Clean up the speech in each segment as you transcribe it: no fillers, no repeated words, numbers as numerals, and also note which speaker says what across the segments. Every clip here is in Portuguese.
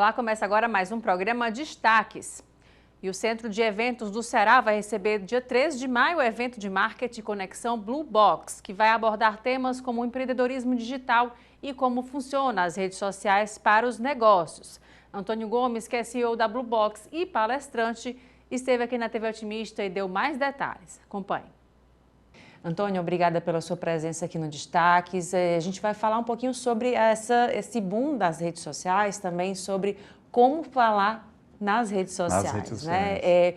Speaker 1: Olá, começa agora mais um programa Destaques. E o Centro de Eventos do Ceará vai receber dia 13 de maio o evento de marketing Conexão Blue Box, que vai abordar temas como empreendedorismo digital e como funcionam as redes sociais para os negócios. Antônio Gomes, que é CEO da Blue Box e palestrante, esteve aqui na TV Otimista e deu mais detalhes. Acompanhe. Antônio, obrigada pela sua presença aqui no Destaques. A gente vai falar um pouquinho sobre esse boom das redes sociais, também sobre como falar nas redes sociais.
Speaker 2: Nas redes
Speaker 1: né?
Speaker 2: sociais.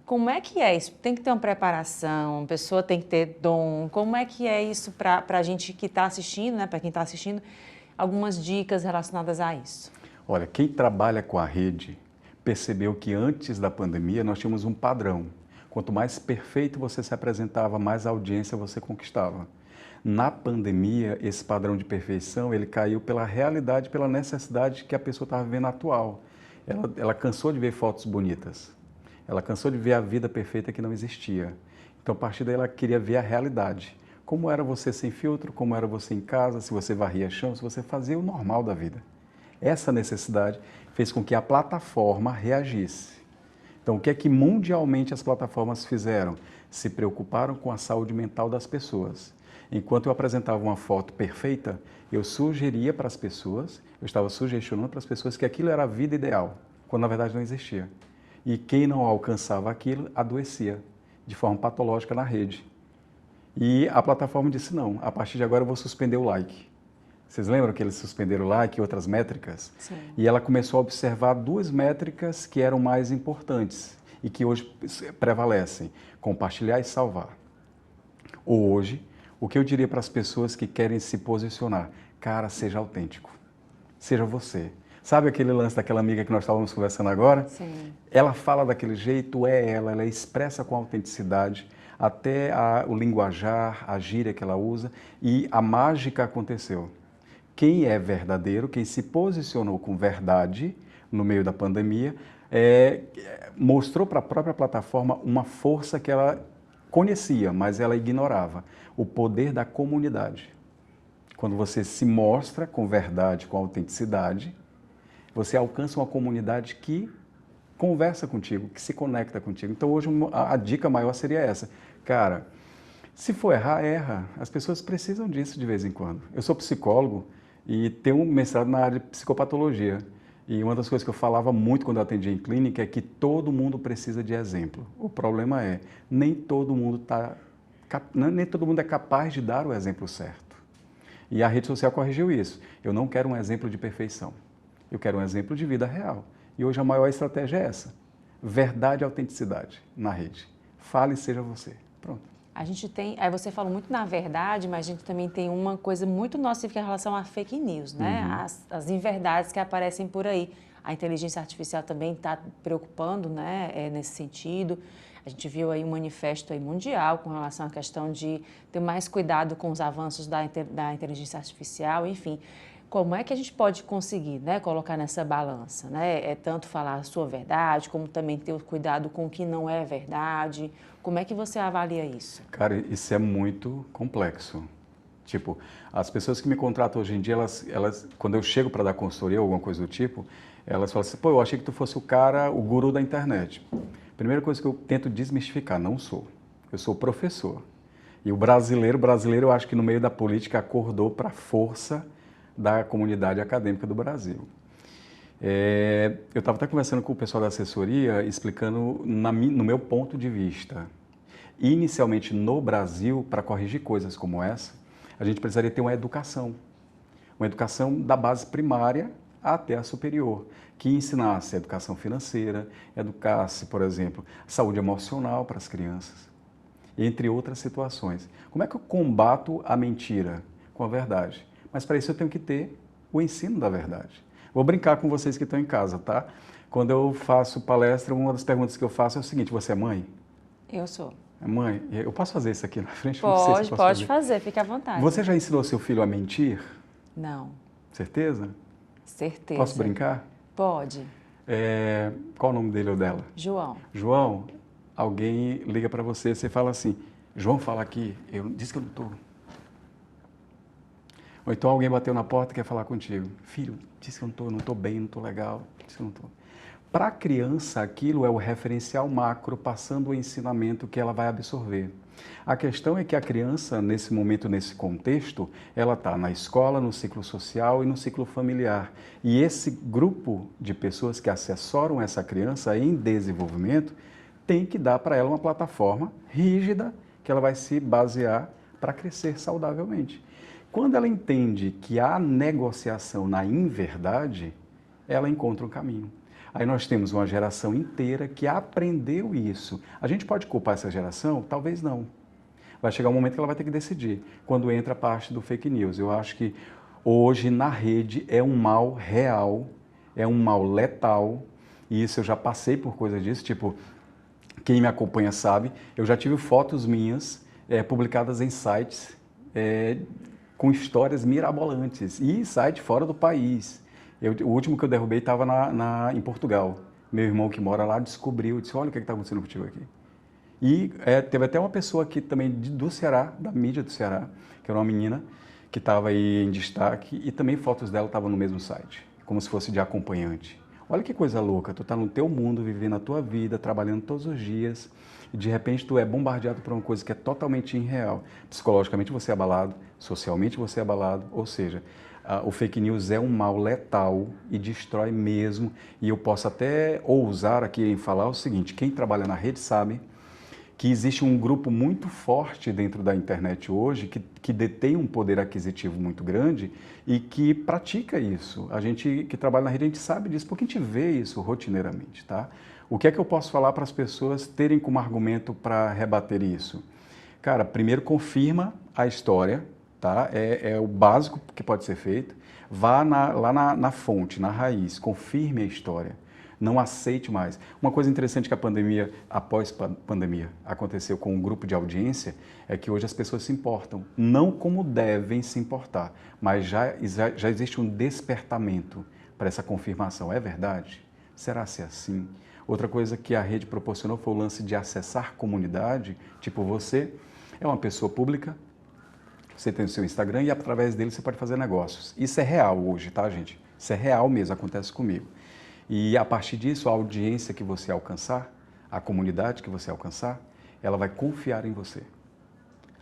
Speaker 1: Como é que é isso? Tem que ter uma preparação, a pessoa tem que ter dom. Como é que é isso para a gente que está assistindo, né? Para quem está assistindo, algumas dicas relacionadas a isso?
Speaker 2: Olha, quem trabalha com a rede percebeu que antes da pandemia nós tínhamos um padrão. Quanto mais perfeito você se apresentava, mais audiência você conquistava. Na pandemia, esse padrão de perfeição, ele caiu pela realidade, pela necessidade que a pessoa estava vivendo atual. Ela cansou de ver fotos bonitas. Ela cansou de ver a vida perfeita que não existia. Então, a partir daí, ela queria ver a realidade. Como era você sem filtro, como era você em casa, se você varria chão, se você fazia o normal da vida. Essa necessidade fez com que a plataforma reagisse. Então, o que é que mundialmente as plataformas fizeram? Se preocuparam com a saúde mental das pessoas. Enquanto eu apresentava uma foto perfeita, eu sugeria para as pessoas, eu estava sugestionando para as pessoas que aquilo era a vida ideal, quando na verdade não existia. E quem não alcançava aquilo, adoecia, de forma patológica na rede. E a plataforma disse, não, a partir de agora eu vou suspender o like. Vocês lembram que eles suspenderam o like e outras métricas?
Speaker 1: Sim.
Speaker 2: E ela começou a observar duas métricas que eram mais importantes e que hoje prevalecem: compartilhar e salvar. Hoje, o que eu diria para as pessoas que querem se posicionar? Cara, seja autêntico. Seja você. Sabe aquele lance daquela amiga que nós estávamos conversando agora?
Speaker 1: Sim.
Speaker 2: Ela fala daquele jeito, ela expressa com autenticidade, até o linguajar, a gíria que ela usa, e a mágica aconteceu. Quem é verdadeiro, quem se posicionou com verdade no meio da pandemia, mostrou para a própria plataforma uma força que ela conhecia, mas ela ignorava: o poder da comunidade. Quando você se mostra com verdade, com autenticidade, você alcança uma comunidade que conversa contigo, que se conecta contigo. Então hoje a dica maior seria essa: cara, se for errar, erra. As pessoas precisam disso de vez em quando. Eu sou psicólogo e tenho um mestrado na área de psicopatologia. E uma das coisas que eu falava muito quando eu atendia em clínica é que todo mundo precisa de exemplo. O problema é, nem todo mundo é capaz de dar o exemplo certo. E a rede social corrigiu isso. Eu não quero um exemplo de perfeição. Eu quero um exemplo de vida real. E hoje a maior estratégia é essa: verdade e autenticidade na rede. Fale e seja você. Pronto.
Speaker 1: A gente tem, aí você falou muito na verdade, mas a gente também tem uma coisa muito nociva em relação a fake news, né?
Speaker 2: Uhum.
Speaker 1: As inverdades que aparecem por aí. A inteligência artificial também está preocupando, né, nesse sentido. A gente viu aí um manifesto aí mundial com relação à questão de ter mais cuidado com os avanços da inteligência artificial, enfim. Como é que a gente pode conseguir, né, colocar nessa balança, né? É tanto falar a sua verdade, como também ter o cuidado com o que não é verdade. Como é que você avalia isso?
Speaker 2: Cara, isso é muito complexo. Tipo, as pessoas que me contratam hoje em dia, quando eu chego para dar consultoria ou alguma coisa do tipo, elas falam assim: pô, eu achei que tu fosse o guru da internet. Primeira coisa que eu tento desmistificar: não sou. Eu sou professor. E o brasileiro, eu acho que no meio da política acordou para a força da comunidade acadêmica do Brasil. Eu estava até conversando com o pessoal da assessoria, explicando no meu ponto de vista. Inicialmente no Brasil, para corrigir coisas como essa, a gente precisaria ter uma educação da base primária até a superior, que ensinasse a educação financeira, educasse, por exemplo, saúde emocional para as crianças, entre outras situações. Como é que eu combato a mentira com a verdade? Mas para isso eu tenho que ter o ensino da verdade. Vou brincar com vocês que estão em casa, tá? Quando eu faço palestra, uma das perguntas que eu faço é o seguinte: você é mãe?
Speaker 1: Eu sou.
Speaker 2: É mãe? Eu posso fazer isso aqui na frente?
Speaker 1: Pode fazer, fique à vontade.
Speaker 2: Você já ensinou seu filho a mentir?
Speaker 1: Não.
Speaker 2: Certeza?
Speaker 1: Certeza.
Speaker 2: Posso brincar?
Speaker 1: Pode.
Speaker 2: Qual o nome dele ou dela?
Speaker 1: João.
Speaker 2: João, alguém liga para você fala assim: João, fala aqui, eu disse que eu não estou. Ou então alguém bateu na porta e quer falar contigo. Filho, disse que eu não estou bem, não estou legal, disse que eu não estou. Para a criança, aquilo é o referencial macro, passando o ensinamento que ela vai absorver. A questão é que a criança, nesse momento, nesse contexto, ela está na escola, no ciclo social e no ciclo familiar. E esse grupo de pessoas que assessoram essa criança em desenvolvimento tem que dar para ela uma plataforma rígida que ela vai se basear para crescer saudavelmente. Quando ela entende que há negociação na inverdade, ela encontra um caminho. Aí nós temos uma geração inteira que aprendeu isso. A gente pode culpar essa geração? Talvez não. Vai chegar um momento que ela vai ter que decidir, quando entra a parte do fake news. Eu acho que hoje na rede é um mal real, é um mal letal, e isso eu já passei por coisas disso, tipo, quem me acompanha sabe, eu já tive fotos minhas publicadas em sites com histórias mirabolantes, e site fora do país. O último que eu derrubei estava em Portugal. Meu irmão que mora lá descobriu, disse, olha o que está acontecendo contigo aqui. E teve até uma pessoa aqui também do Ceará, da mídia do Ceará, que era uma menina que estava aí em destaque e também fotos dela estavam no mesmo site, como se fosse de acompanhante. Olha que coisa louca, tu tá no teu mundo, vivendo a tua vida, trabalhando todos os dias e de repente tu é bombardeado por uma coisa que é totalmente irreal. Psicologicamente você é abalado, socialmente você é abalado, ou seja, o fake news é um mal letal e destrói mesmo. E eu posso até ousar aqui em falar o seguinte, quem trabalha na rede sabe que existe um grupo muito forte dentro da internet hoje que detém um poder aquisitivo muito grande e que pratica isso. A gente que trabalha na rede, a gente sabe disso, porque a gente vê isso rotineiramente, tá? O que é que eu posso falar para as pessoas terem como argumento para rebater isso? Cara, primeiro confirma a história, tá? É o básico que pode ser feito. Vá lá na fonte, na raiz, confirme a história. Não aceite mais. Uma coisa interessante que a pandemia, após pandemia, aconteceu com um grupo de audiência, é que hoje as pessoas se importam. Não como devem se importar, mas já existe um despertamento para essa confirmação. É verdade? Será se assim? Outra coisa que a rede proporcionou foi o lance de acessar comunidade, tipo você é uma pessoa pública, você tem o seu Instagram e através dele você pode fazer negócios. Isso é real hoje, tá, gente? Isso é real mesmo, acontece comigo. E a partir disso, a audiência que você alcançar, a comunidade que você alcançar, ela vai confiar em você.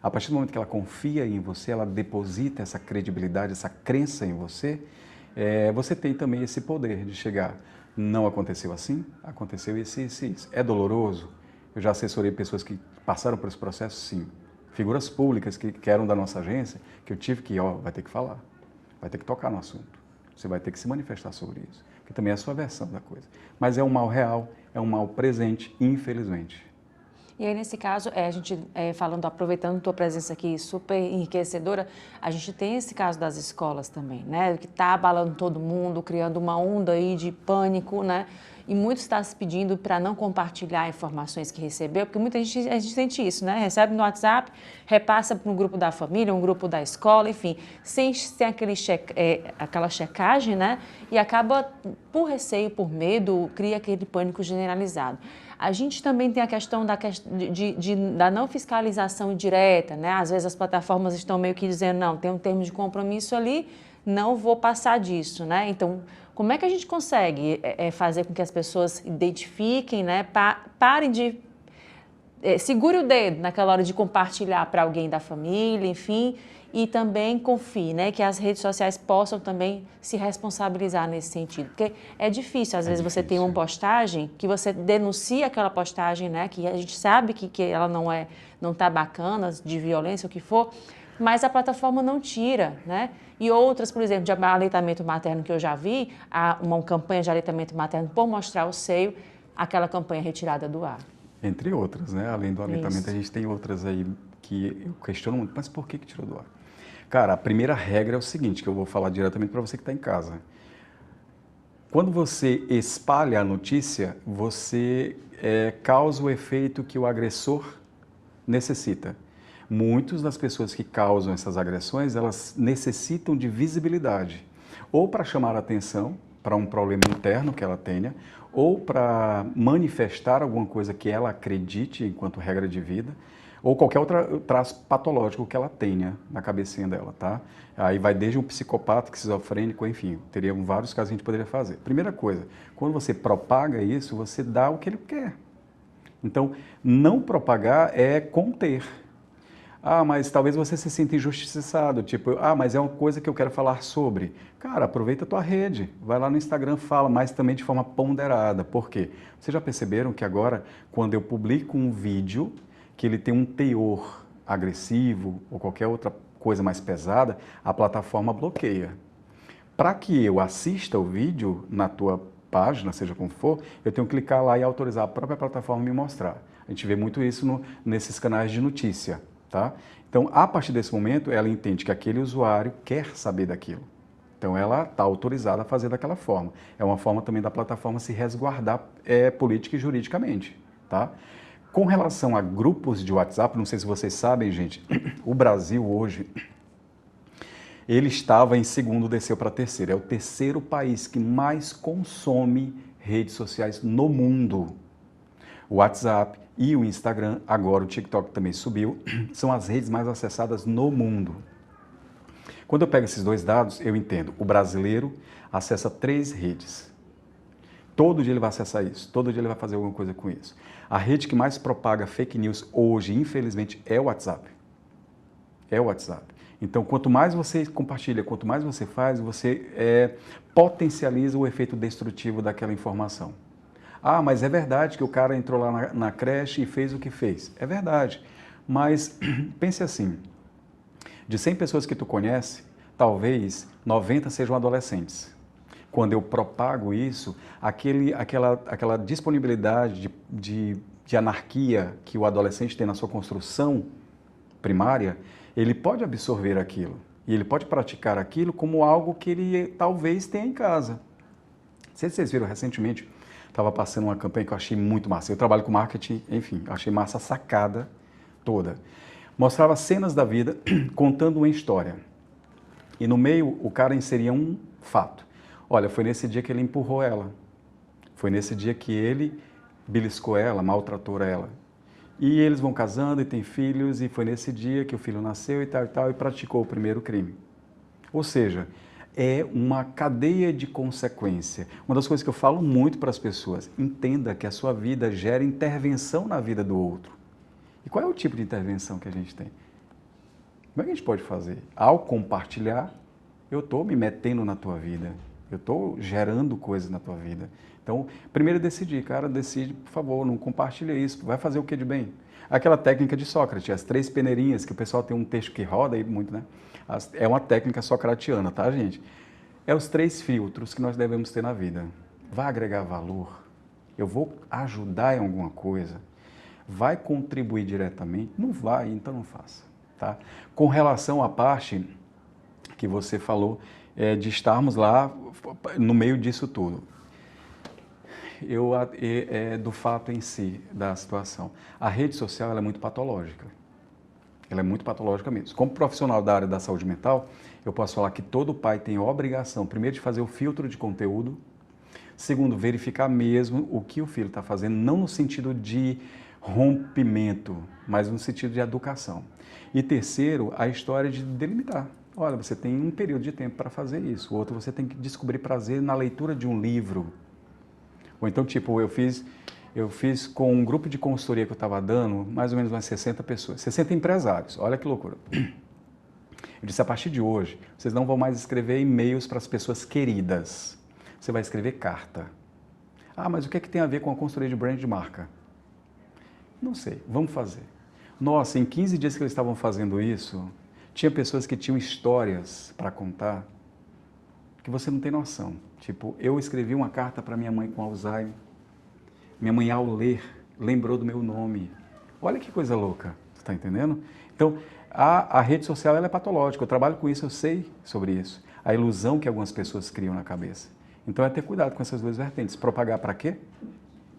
Speaker 2: A partir do momento que ela confia em você, ela deposita essa credibilidade, essa crença em você, você tem também esse poder de chegar. Não aconteceu assim, aconteceu isso, isso, isso. É doloroso? Eu já assessorei pessoas que passaram por esse processo, sim. Figuras públicas que eram da nossa agência, que eu tive que, vai ter que falar, vai ter que tocar no assunto. Você vai ter que se manifestar sobre isso, que também é a sua versão da coisa. Mas é um mal real, é um mal presente, infelizmente.
Speaker 1: E aí, nesse caso, a gente falando, aproveitando tua presença aqui, super enriquecedora, a gente tem esse caso das escolas também, né? Que está abalando todo mundo, criando uma onda aí de pânico, né? E muitos estão se pedindo para não compartilhar informações que recebeu, porque muita gente, a gente sente isso, né? Recebe no WhatsApp, repassa para um grupo da família, um grupo da escola, enfim, sem aquela checagem, né? E acaba, por receio, por medo, cria aquele pânico generalizado. A gente também tem a questão da não fiscalização direta, né? Às vezes as plataformas estão meio que dizendo, não, tem um termo de compromisso ali, não vou passar disso, né? Então, como é que a gente consegue fazer com que as pessoas identifiquem, né? Parem de... segure o dedo naquela hora de compartilhar para alguém da família, enfim, e também confie, né? Que as redes sociais possam também se responsabilizar nesse sentido. Porque é difícil, às vezes, você tem uma postagem que você denuncia aquela postagem, né? Que a gente sabe que ela não está bacana, de violência, o que for, mas a plataforma não tira, né? E outras, por exemplo, de aleitamento materno que eu já vi, uma campanha de aleitamento materno por mostrar o seio, aquela campanha retirada do ar.
Speaker 2: Entre outras, né? Além do aleitamento,
Speaker 1: Isso.
Speaker 2: a gente tem outras aí que eu questiono muito, mas por que tirou do ar? Cara, a primeira regra é o seguinte, que eu vou falar diretamente para você que está em casa. Quando você espalha a notícia, você causa o efeito que o agressor necessita. Muitas das pessoas que causam essas agressões, elas necessitam de visibilidade, ou para chamar a atenção para um problema interno que ela tenha, ou para manifestar alguma coisa que ela acredite enquanto regra de vida, ou qualquer outro traço patológico que ela tenha na cabecinha dela, tá? Aí vai desde um psicopata, esquizofrênico, enfim, teria vários casos que a gente poderia fazer. Primeira coisa, quando você propaga isso, você dá o que ele quer. Então, não propagar é conter. Ah, mas talvez você se sinta injustiçado, tipo, mas é uma coisa que eu quero falar sobre. Cara, aproveita a tua rede, vai lá no Instagram, fala, mas também de forma ponderada. Por quê? Vocês já perceberam que agora, quando eu publico um vídeo, que ele tem um teor agressivo ou qualquer outra coisa mais pesada, a plataforma bloqueia. Para que eu assista o vídeo na tua página, seja como for, eu tenho que clicar lá e autorizar a própria plataforma me mostrar. A gente vê muito isso nesses canais de notícia. Tá? Então, a partir desse momento, ela entende que aquele usuário quer saber daquilo. Então, ela está autorizada a fazer daquela forma. É uma forma também da plataforma se resguardar política e juridicamente. Tá? Com relação a grupos de WhatsApp, não sei se vocês sabem, gente, o Brasil hoje, ele estava em segundo, desceu para terceiro. É o terceiro país que mais consome redes sociais no mundo. O WhatsApp e o Instagram, agora o TikTok também subiu, são as redes mais acessadas no mundo. Quando eu pego esses dois dados, eu entendo, o brasileiro acessa 3 redes. Todo dia ele vai acessar isso, todo dia ele vai fazer alguma coisa com isso. A rede que mais propaga fake news hoje, infelizmente, é o WhatsApp. É o WhatsApp. Então, quanto mais você compartilha, quanto mais você faz, você potencializa o efeito destrutivo daquela informação. Ah, mas é verdade que o cara entrou lá na creche e fez o que fez. É verdade, mas pense assim, de 100 pessoas que tu conhece, talvez 90 sejam adolescentes. Quando eu propago isso, aquela disponibilidade de anarquia que o adolescente tem na sua construção primária, ele pode absorver aquilo. E ele pode praticar aquilo como algo que ele talvez tenha em casa. Não sei se vocês viram recentemente, estava passando uma campanha que eu achei muito massa. Eu trabalho com marketing, enfim, achei massa a sacada toda. Mostrava cenas da vida contando uma história. E no meio o cara inseria um fato. Olha, foi nesse dia que ele empurrou ela. Foi nesse dia que ele beliscou ela, maltratou ela. E eles vão casando e têm filhos, e foi nesse dia que o filho nasceu e praticou o primeiro crime. Ou seja, é uma cadeia de consequência. Uma das coisas que eu falo muito para as pessoas, entenda que a sua vida gera intervenção na vida do outro. E qual é o tipo de intervenção que a gente tem? Como é que a gente pode fazer? Ao compartilhar, eu estou me metendo na tua vida, eu estou gerando coisas na tua vida. Então, primeiro decidir, cara, decide, por favor, não compartilha isso, vai fazer o que de bem? Aquela técnica de Sócrates, as 3 peneirinhas, que o pessoal tem um texto que roda aí muito, né? É uma técnica socratiana, tá, gente? É os 3 filtros que nós devemos ter na vida. Vai agregar valor? Eu vou ajudar em alguma coisa? Vai contribuir diretamente? Não vai, então não faça, tá? Com relação à parte que você falou de estarmos lá no meio disso tudo, do fato em si, da situação. A rede social ela é muito patológica. Ela é muito patológica mesmo. Como profissional da área da saúde mental, eu posso falar que todo pai tem a obrigação, primeiro, de fazer o filtro de conteúdo, segundo, verificar mesmo o que o filho está fazendo, não no sentido de rompimento, mas no sentido de educação. E terceiro, a história de delimitar. Olha, você tem um período de tempo para fazer isso. O outro, você tem que descobrir prazer na leitura de um livro. Ou então, tipo, eu fiz com um grupo de consultoria que eu estava dando, mais ou menos umas 60 pessoas, 60 empresários. Olha que loucura. Eu disse, a partir de hoje, vocês não vão mais escrever e-mails para as pessoas queridas. Você vai escrever carta. Ah, mas o que é que tem a ver com a consultoria de brand de marca? Não sei, vamos fazer. Nossa, em 15 dias que eles estavam fazendo isso, tinha pessoas que tinham histórias para contar que você não tem noção. Tipo, eu escrevi uma carta para minha mãe com Alzheimer. Minha mãe, ao ler, lembrou do meu nome. Olha que coisa louca, você está entendendo? Então, a rede social ela é patológica. Eu trabalho com isso, eu sei sobre isso. A ilusão que algumas pessoas criam na cabeça. Então, é ter cuidado com essas 2 vertentes. Propagar para quê?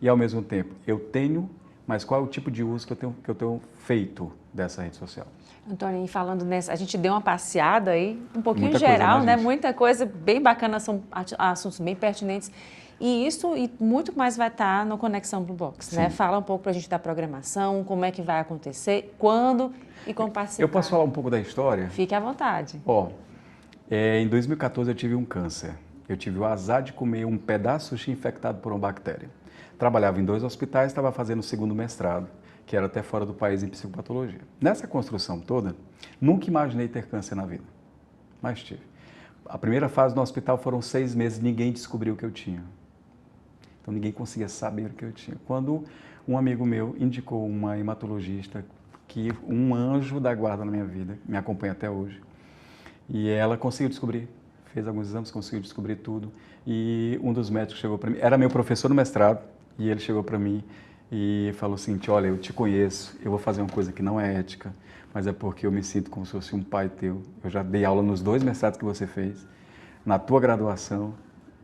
Speaker 2: E, ao mesmo tempo, eu tenho, mas qual é o tipo de uso que eu tenho feito dessa rede social?
Speaker 1: Antônio, falando nessa, a gente deu uma passeada aí, um pouquinho
Speaker 2: Muita
Speaker 1: geral,
Speaker 2: coisa, né,
Speaker 1: Muita coisa bem bacana, são assuntos bem pertinentes. E isso e muito mais vai estar no Conexão Blue Box, né? Fala um pouco para a gente da programação, como é que vai acontecer, quando e como participar.
Speaker 2: Eu posso falar um pouco da história?
Speaker 1: Fique à vontade.
Speaker 2: Em 2014 eu tive um câncer. Eu tive o azar de comer um pedaço de sushi infectado por uma bactéria. Trabalhava em 2 hospitais, estava fazendo o 2º mestrado, que era até fora do país em psicopatologia. Nessa construção toda, nunca imaginei ter câncer na vida, mas tive. A primeira fase no hospital foram 6 meses, ninguém descobriu o que eu tinha. Então ninguém conseguia saber o que eu tinha. Quando um amigo meu indicou uma hematologista, que um anjo da guarda na minha vida, me acompanha até hoje, e ela conseguiu descobrir, fez alguns exames, conseguiu descobrir tudo, e um dos médicos chegou para mim, era meu professor no mestrado, e ele chegou para mim e falou assim, olha, eu te conheço, eu vou fazer uma coisa que não é ética, mas é porque eu me sinto como se fosse um pai teu. Eu já dei aula nos 2 mestrados que você fez, na tua graduação,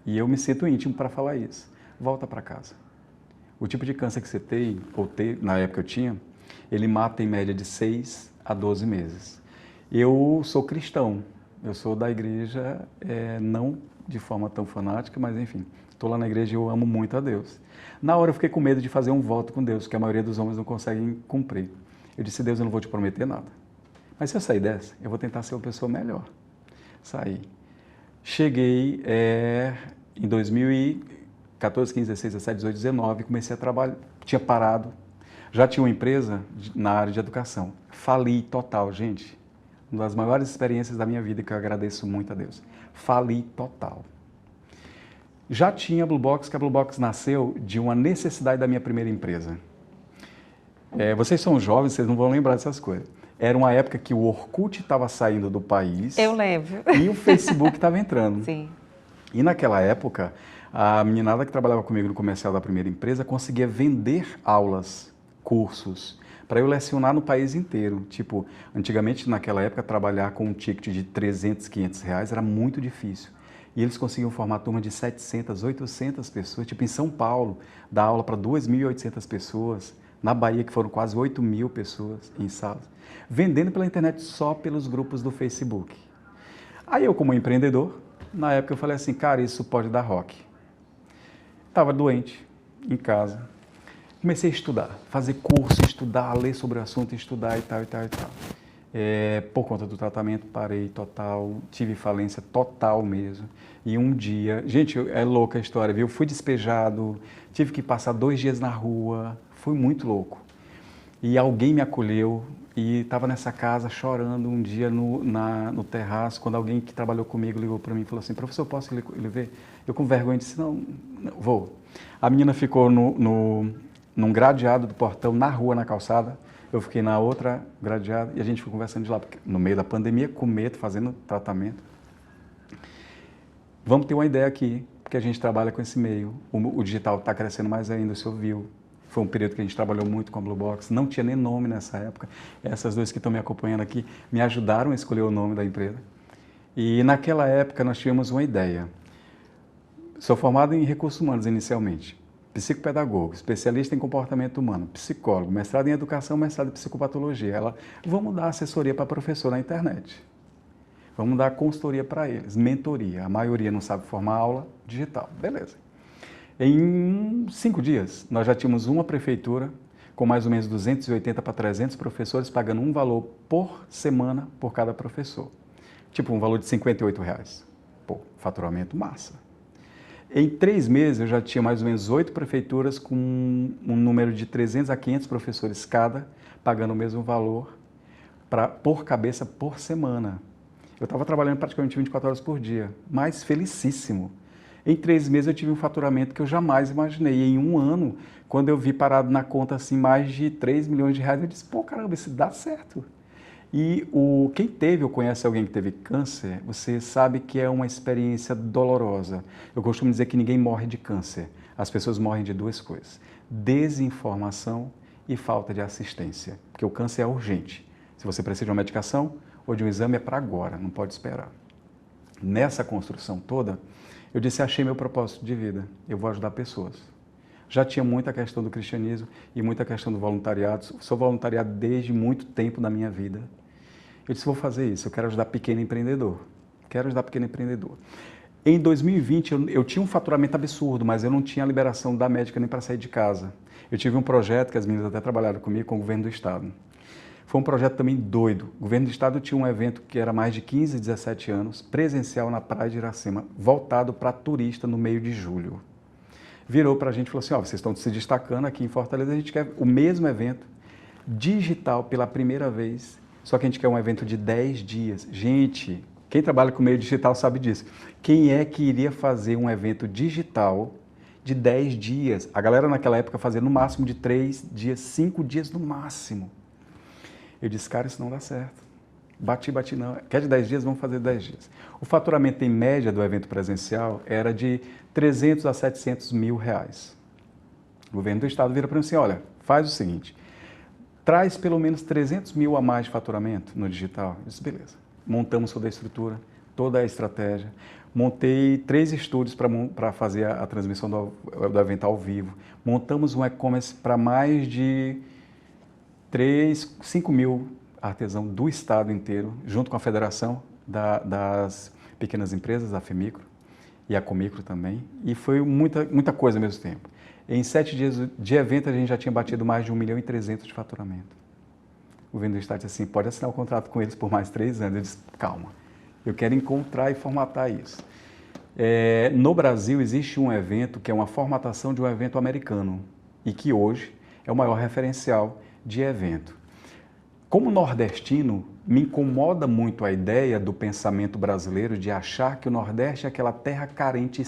Speaker 2: e eu me sinto íntimo para falar isso. Volta para casa. O tipo de câncer que você tem, na época eu tinha, ele mata em média de 6 a 12 meses. Eu sou cristão, eu sou da igreja, não de forma tão fanática, mas enfim, estou lá na igreja e eu amo muito a Deus. Na hora eu fiquei com medo de fazer um voto com Deus, que a maioria dos homens não conseguem cumprir. Eu disse, Deus, eu não vou te prometer nada. Mas se eu sair dessa, eu vou tentar ser uma pessoa melhor. Saí. Cheguei em 2014, 15, 16, 17, 18, 19, comecei a trabalhar, tinha parado, já tinha uma empresa na área de educação. Fali total, gente. Uma das maiores experiências da minha vida, que eu agradeço muito a Deus. Fali total. Já tinha a Blue Box, que a Blue Box nasceu de uma necessidade da minha primeira empresa. Vocês são jovens, vocês não vão lembrar dessas coisas. Era uma época que o Orkut estava saindo do país.
Speaker 1: Eu lembro.
Speaker 2: E o Facebook estava entrando.
Speaker 1: Sim.
Speaker 2: E naquela época, a meninada que trabalhava comigo no comercial da primeira empresa conseguia vender aulas, cursos, para eu lecionar no país inteiro. Tipo, antigamente, naquela época, trabalhar com um ticket de 300, 500 reais era muito difícil. E eles conseguiam formar turma de 700, 800 pessoas. Tipo, em São Paulo, dar aula para 2.800 pessoas. Na Bahia, que foram quase 8.000 pessoas em salas. Vendendo pela internet só pelos grupos do Facebook. Aí eu, como empreendedor, na época eu falei assim, cara, isso pode dar rock. Estava doente, em casa. Comecei a estudar, fazer curso, estudar, ler sobre o assunto, estudar e tal, e tal, e tal. Por conta do tratamento, parei total, tive falência total mesmo. E um dia, gente, é louca a história, viu? Fui despejado, tive que passar 2 dias na rua, foi muito louco. E alguém me acolheu e estava nessa casa chorando um dia no terraço, quando alguém que trabalhou comigo ligou para mim e falou assim, professor, posso ir ver? Eu com vergonha disse, não, vou. A menina ficou num gradeado do portão, na rua, na calçada. Eu fiquei na outra gradeada e a gente foi conversando de lá, porque no meio da pandemia, com medo, fazendo tratamento. Vamos ter uma ideia aqui, porque a gente trabalha com esse meio. O digital está crescendo mais ainda, o senhor viu. Foi um período que a gente trabalhou muito com a Blue Box, não tinha nem nome nessa época. Essas 2 que estão me acompanhando aqui me ajudaram a escolher o nome da empresa. E naquela época nós tínhamos uma ideia. Sou formado em recursos humanos inicialmente, psicopedagogo, especialista em comportamento humano, psicólogo, mestrado em educação, mestrado em psicopatologia. Vamos dar assessoria para professor na internet. Vamos dar consultoria para eles, mentoria. A maioria não sabe formar aula digital. Beleza. Em 5 dias, nós já tínhamos uma prefeitura com mais ou menos 280 para 300 professores, pagando um valor por semana por cada professor. Tipo um valor de R$58. Pô, faturamento massa. Em 3 meses, eu já tinha mais ou menos 8 prefeituras com um número de 300 a 500 professores cada, pagando o mesmo valor por cabeça por semana. Eu estava trabalhando praticamente 24 horas por dia, mas felicíssimo. Em 3 meses eu tive um faturamento que eu jamais imaginei. E em 1 ano, quando eu vi parado na conta assim mais de 3 milhões de reais, eu disse, pô, caramba, isso dá certo. E quem teve ou conhece alguém que teve câncer, você sabe que é uma experiência dolorosa. Eu costumo dizer que ninguém morre de câncer. As pessoas morrem de 2 coisas: desinformação e falta de assistência. Porque o câncer é urgente. Se você precisa de uma medicação ou de um exame, é para agora, não pode esperar. Nessa construção toda, eu disse, achei meu propósito de vida, eu vou ajudar pessoas. Já tinha muita questão do cristianismo e muita questão do voluntariado. Sou voluntariado desde muito tempo da minha vida. Eu disse, vou fazer isso, eu quero ajudar pequeno empreendedor. Quero ajudar pequeno empreendedor. Em 2020, eu tinha um faturamento absurdo, mas eu não tinha a liberação da médica nem para sair de casa. Eu tive um projeto, que as meninas até trabalharam comigo, com o governo do estado. Foi um projeto também doido. O governo do estado tinha um evento que era mais de 15, 17 anos, presencial na Praia de Iracema, voltado para turista no meio de julho. Virou para a gente e falou assim, ó, vocês estão se destacando aqui em Fortaleza, a gente quer o mesmo evento, digital pela primeira vez, só que a gente quer um evento de 10 dias. Gente, quem trabalha com meio digital sabe disso. Quem é que iria fazer um evento digital de 10 dias? A galera naquela época fazia no máximo de 3 dias, 5 dias no máximo. Eu disse, cara, isso não dá certo. Bati, não. Quer de 10 dias? Vamos fazer 10 dias. O faturamento em média do evento presencial era de 300 a 700 mil reais. O governo do estado vira para mim assim, olha, faz o seguinte, traz pelo menos 300 mil a mais de faturamento no digital. Eu disse, beleza. Montamos toda a estrutura, toda a estratégia. Montei 3 estúdios para fazer a transmissão do evento ao vivo. Montamos um e-commerce para mais de 5 mil artesãos do estado inteiro, junto com a Federação das Pequenas Empresas, a FEMICRO, e a Comicro também. E foi muita coisa ao mesmo tempo. Em 7 dias de evento, a gente já tinha batido mais de 1.300.000 de faturamento. O governo do estado disse assim, pode assinar o contrato com eles por mais 3 anos. Eu disse, calma, eu quero encontrar e formatar isso. No Brasil, existe um evento que é uma formatação de um evento americano e que hoje é o maior referencial de evento. Como nordestino, me incomoda muito a ideia do pensamento brasileiro de achar que o Nordeste é aquela terra carente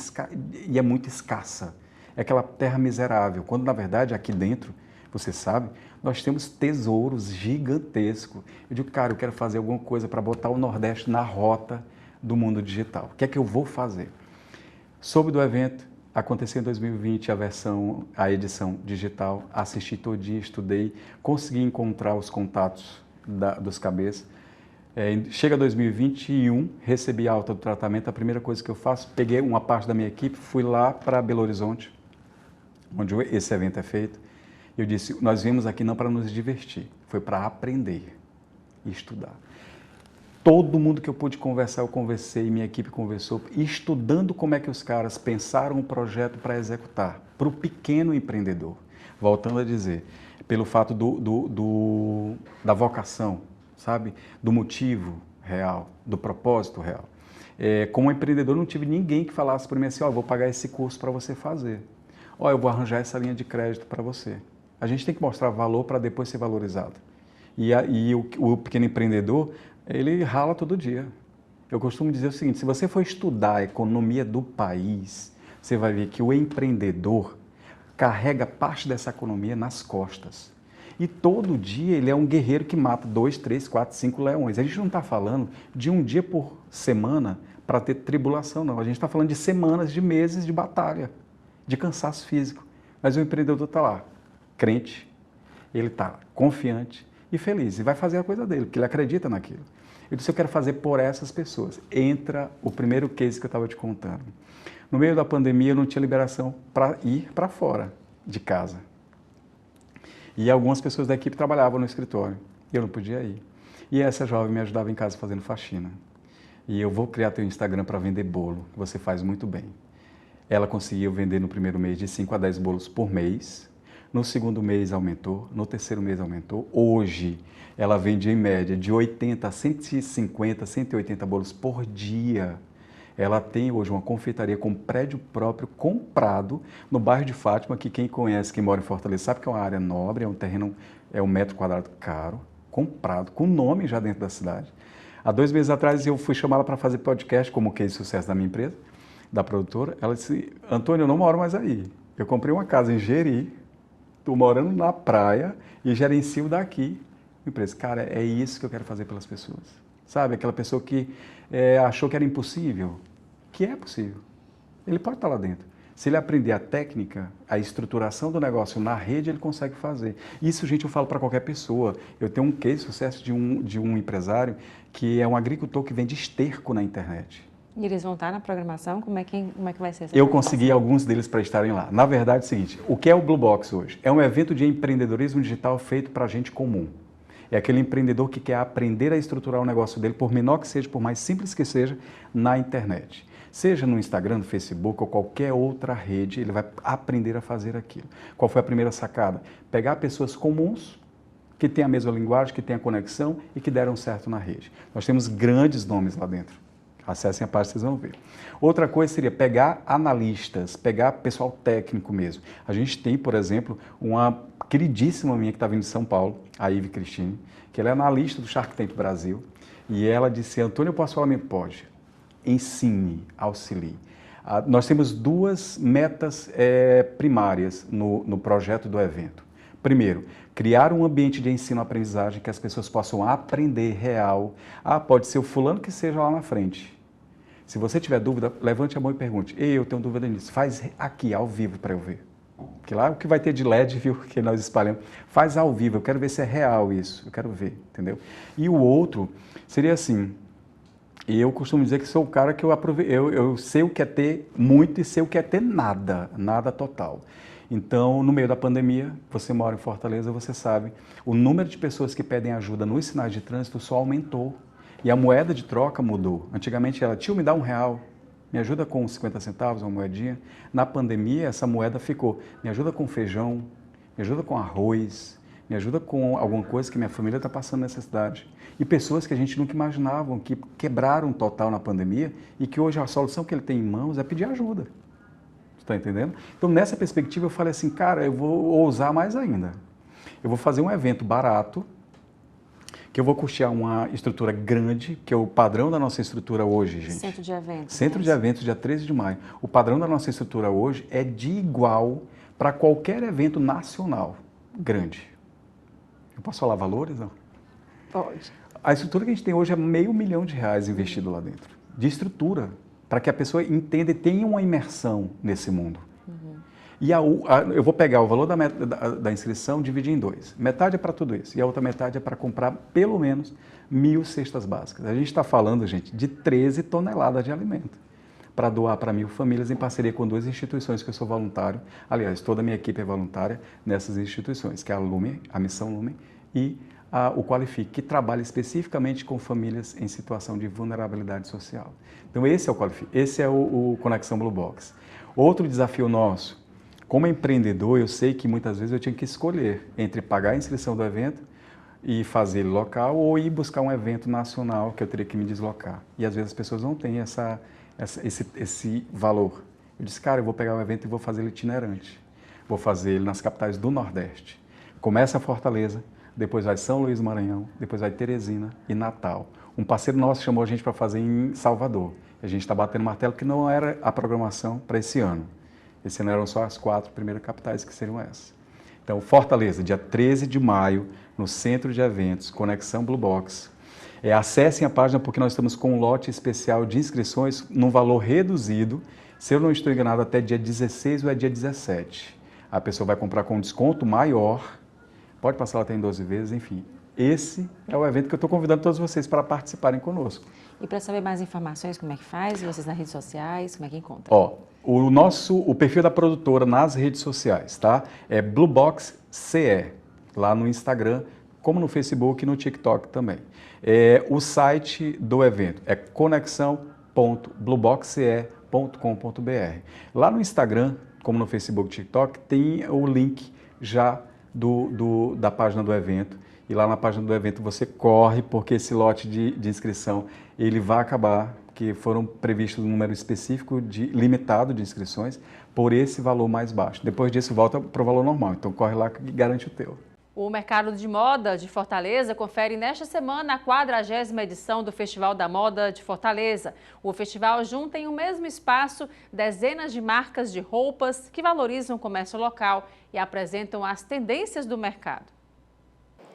Speaker 2: e é muito escassa. É aquela terra miserável, quando na verdade aqui dentro, você sabe, nós temos tesouros gigantescos. Eu digo, cara, eu quero fazer alguma coisa para botar o Nordeste na rota do mundo digital. O que é que eu vou fazer? Soube do evento, aconteceu em 2020 a edição digital, assisti todinho, estudei, consegui encontrar os contatos dos cabeças. Chega 2021, recebi a alta do tratamento, a primeira coisa que eu faço, peguei uma parte da minha equipe, fui lá para Belo Horizonte, onde esse evento é feito. Eu disse, nós viemos aqui não para nos divertir, foi para aprender e estudar. Todo mundo que eu pude conversar, eu conversei, minha equipe conversou, estudando como é que os caras pensaram um projeto para executar, para o pequeno empreendedor. Voltando a dizer, pelo fato da vocação, sabe? Do motivo real, do propósito real. Como empreendedor, não tive ninguém que falasse para mim assim, eu vou pagar esse curso para você fazer. Eu vou arranjar essa linha de crédito para você. A gente tem que mostrar valor para depois ser valorizado. E o pequeno empreendedor, ele rala todo dia. Eu costumo dizer o seguinte, se você for estudar a economia do país, você vai ver que o empreendedor carrega parte dessa economia nas costas. E todo dia ele é um guerreiro que mata 2, 3, 4, 5 leões. A gente não está falando de um dia por semana para ter tribulação, não. A gente está falando de semanas, de meses de batalha, de cansaço físico. Mas o empreendedor está lá, crente, ele está confiante e feliz. E vai fazer a coisa dele, porque ele acredita naquilo. Eu disse, eu quero fazer por essas pessoas. Entra o primeiro case que eu estava te contando. No meio da pandemia, eu não tinha liberação para ir para fora de casa. E algumas pessoas da equipe trabalhavam no escritório. Eu não podia ir. E essa jovem me ajudava em casa fazendo faxina. E eu vou criar teu Instagram para vender bolo, que você faz muito bem. Ela conseguiu vender no primeiro mês de 5 a 10 bolos por mês. No segundo mês aumentou, no terceiro mês aumentou. Hoje, ela vende em média de 80 a 150, 180 bolos por dia. Ela tem hoje uma confeitaria com prédio próprio comprado no bairro de Fátima, que quem conhece, quem mora em Fortaleza, sabe que é uma área nobre, é um terreno, é 1 metro quadrado caro, comprado, com nome já dentro da cidade. Há 2 meses atrás eu fui chamá-la para fazer podcast como case de sucesso da minha empresa, da produtora. Ela disse, Antônio, eu não moro mais aí. Eu comprei uma casa em Jeri, estou morando na praia e gerencio daqui. Empresa, cara, é isso que eu quero fazer pelas pessoas. Sabe, aquela pessoa que achou que era impossível, que é possível. Ele pode estar lá dentro. Se ele aprender a técnica, a estruturação do negócio na rede, ele consegue fazer. Isso, gente, eu falo para qualquer pessoa. Eu tenho um case de sucesso de um empresário que é um agricultor que vende esterco na internet.
Speaker 1: E eles vão estar na programação? Como é que vai ser essa
Speaker 2: Eu consegui alguns deles para estarem lá. Na verdade, é o seguinte, o que é o Blue Box hoje? É um evento de empreendedorismo digital feito para gente comum. É aquele empreendedor que quer aprender a estruturar o negócio dele, por menor que seja, por mais simples que seja, na internet. Seja no Instagram, no Facebook ou qualquer outra rede, ele vai aprender a fazer aquilo. Qual foi a primeira sacada? Pegar pessoas comuns, que têm a mesma linguagem, que têm a conexão e que deram certo na rede. Nós temos grandes nomes lá dentro. Acessem a página, vocês vão ver. Outra coisa seria pegar analistas, pegar pessoal técnico mesmo. A gente tem, por exemplo, uma queridíssima minha que está vindo de São Paulo, a Ive Cristine, que ela é analista do Shark Tank Brasil, e ela disse, Antônio, eu posso falar? Pode. Ensine, auxilie. Nós temos duas metas primárias no projeto do evento. Primeiro, criar um ambiente de ensino-aprendizagem que as pessoas possam aprender real. Pode ser o fulano que seja lá na frente. Se você tiver dúvida, levante a mão e pergunte. Ei, eu tenho dúvida nisso. Faz aqui, ao vivo, para eu ver. Porque lá o que vai ter de LED, viu, que nós espalhamos, faz ao vivo. Eu quero ver se é real isso. Eu quero ver, entendeu? E o outro seria assim. E eu costumo dizer que sou o cara que eu sei o que é ter muito e sei o que é ter nada, nada total. Então, no meio da pandemia, você mora em Fortaleza, você sabe, o número de pessoas que pedem ajuda nos sinais de trânsito só aumentou. E a moeda de troca mudou. Antigamente era, tio, me dá R$1, me ajuda com 50 centavos, uma moedinha. Na pandemia, essa moeda ficou, me ajuda com feijão, me ajuda com arroz, me ajuda com alguma coisa que minha família está passando necessidade. E pessoas que a gente nunca imaginava, que quebraram total na pandemia e que hoje a solução que ele tem em mãos é pedir ajuda. Está entendendo? Então, nessa perspectiva, eu falei assim, cara, eu vou ousar mais ainda. Eu vou fazer um evento barato, que eu vou custear uma estrutura grande, que é o padrão da nossa estrutura hoje, gente.
Speaker 1: Centro de eventos.
Speaker 2: Centro de eventos, dia 13 de maio. O padrão da nossa estrutura hoje é de igual para qualquer evento nacional grande. Eu posso falar valores, não?
Speaker 1: Pode.
Speaker 2: A estrutura que a gente tem hoje é R$500 mil investido lá dentro, de estrutura, para que a pessoa entenda e tenha uma imersão nesse mundo. E eu vou pegar o valor da inscrição e dividir em dois. Metade é para tudo isso e a outra metade é para comprar pelo menos 1.000 cestas básicas. A gente está falando, gente, de 13 toneladas de alimento para doar para 1.000 famílias em parceria com 2 instituições que eu sou voluntário. Aliás, toda a minha equipe é voluntária nessas instituições, que é a Lumen, a Missão Lumen e o Qualifique, que trabalha especificamente com famílias em situação de vulnerabilidade social. Então esse é o Qualifique, esse é o Conexão Blue Box. Outro desafio nosso, como empreendedor, eu sei que muitas vezes eu tinha que escolher entre pagar a inscrição do evento e fazer ele local ou ir buscar um evento nacional que eu teria que me deslocar. E às vezes as pessoas não têm esse valor. Eu disse, cara, eu vou pegar o evento e vou fazer ele itinerante. Vou fazer ele nas capitais do Nordeste. Começa Fortaleza, depois vai São Luís do Maranhão, depois vai Teresina e Natal. Um parceiro nosso chamou a gente para fazer em Salvador. A gente está batendo martelo que não era a programação para esse ano. Esse ano eram só as 4 primeiras capitais que seriam essas. Então, Fortaleza, dia 13 de maio, no Centro de Eventos, Conexão Blue Box. Acessem a página porque nós estamos com um lote especial de inscrições num valor reduzido. Se eu não estou enganado, até dia 16 ou dia 17. A pessoa vai comprar com um desconto maior. Pode passar lá até em 12 vezes, enfim. Esse é o evento que eu estou convidando todos vocês para participarem conosco.
Speaker 1: E para saber mais informações, como é que faz? Vocês nas redes sociais, como é que encontra?
Speaker 2: O perfil da produtora nas redes sociais, tá? É Blue Box CE, lá no Instagram, como no Facebook e no TikTok também. O site do evento é conexão.blueboxce.com.br. Lá no Instagram, como no Facebook e TikTok, tem o link já da página do evento. E lá na página do evento você corre, porque esse lote de inscrição ele vai acabar, porque foram previstos um número específico limitado de inscrições por esse valor mais baixo. Depois disso volta para o valor normal, então corre lá e garante o teu.
Speaker 1: O Mercado de Moda de Fortaleza confere nesta semana a 40ª edição do Festival da Moda de Fortaleza. O festival junta em um mesmo espaço dezenas de marcas de roupas que valorizam o comércio local e apresentam as tendências do mercado.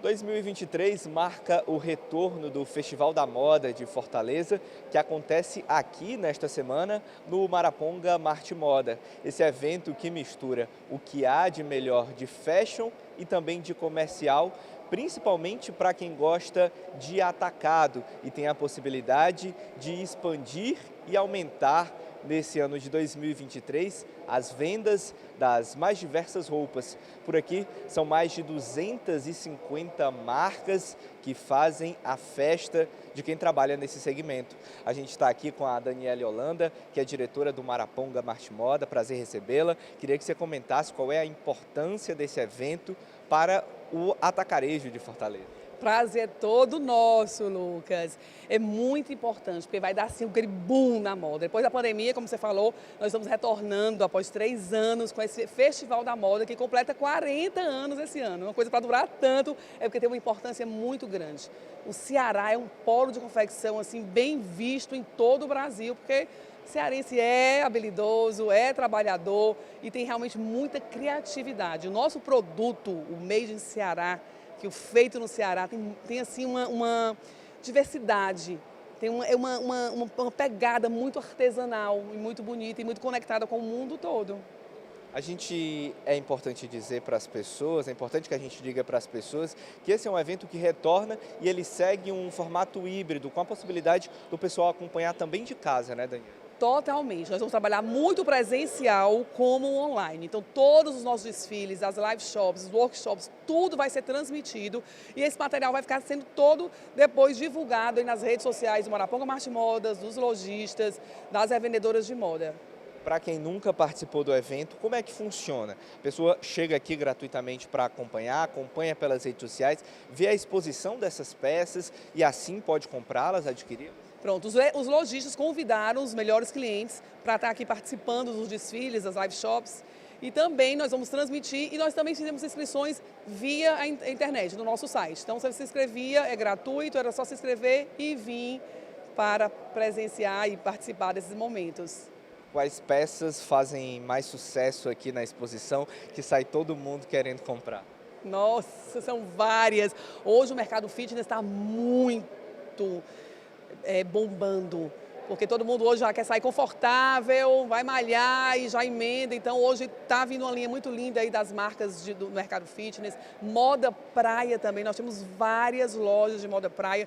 Speaker 3: 2023 marca o retorno do Festival da Moda de Fortaleza, que acontece aqui nesta semana no Maraponga Marte Moda. Esse evento que mistura o que há de melhor de fashion e também de comercial, principalmente para quem gosta de atacado e tem a possibilidade de expandir e aumentar nesse ano de 2023 as vendas das mais diversas roupas. Por aqui são mais de 250 marcas que fazem a festa de quem trabalha nesse segmento. A gente está aqui com a Daniele Holanda, que é diretora do Maraponga Martimoda, prazer recebê-la. Queria que você comentasse qual é a importância desse evento para o atacarejo de Fortaleza.
Speaker 4: Prazer todo nosso, Lucas. É muito importante, porque vai dar assim um boom na moda. Depois da pandemia, como você falou, nós estamos retornando após 3 anos com esse Festival da Moda, que completa 40 anos esse ano. Uma coisa para durar tanto é porque tem uma importância muito grande. O Ceará é um polo de confecção assim bem visto em todo o Brasil, porque o cearense é habilidoso, é trabalhador e tem realmente muita criatividade. O nosso produto, o Made in Ceará, que o feito no Ceará tem assim uma diversidade, tem uma pegada muito artesanal e muito bonita e muito conectada com o mundo todo.
Speaker 3: É importante dizer para as pessoas, é importante que a gente diga para as pessoas que esse é um evento que retorna e ele segue um formato híbrido, com a possibilidade do pessoal acompanhar também de casa, né, Daniela?
Speaker 4: Totalmente. Nós vamos trabalhar muito presencial como online. Então, todos os nossos desfiles, as live shops, os workshops, tudo vai ser transmitido e esse material vai ficar sendo todo depois divulgado aí nas redes sociais do Maraponga Martimodas, dos lojistas, das revendedoras de moda.
Speaker 3: Para quem nunca participou do evento, como é que funciona? A pessoa chega aqui gratuitamente para acompanhar, acompanha pelas redes sociais, vê a exposição dessas peças e assim pode comprá-las, adquirir?
Speaker 4: Pronto, os lojistas convidaram os melhores clientes para estar aqui participando dos desfiles, das live shops. E também nós vamos transmitir e nós também fizemos inscrições via a internet, no nosso site. Então, você se inscrevia, é gratuito, era só se inscrever e vir para presenciar e participar desses momentos.
Speaker 3: Quais peças fazem mais sucesso aqui na exposição, que sai todo mundo querendo comprar?
Speaker 4: Nossa, são várias. Hoje o mercado fitness está muito bombando, porque todo mundo hoje já quer sair confortável, vai malhar e já emenda. Então hoje está vindo uma linha muito linda aí das marcas do mercado fitness. Moda praia também, nós temos várias lojas de moda praia.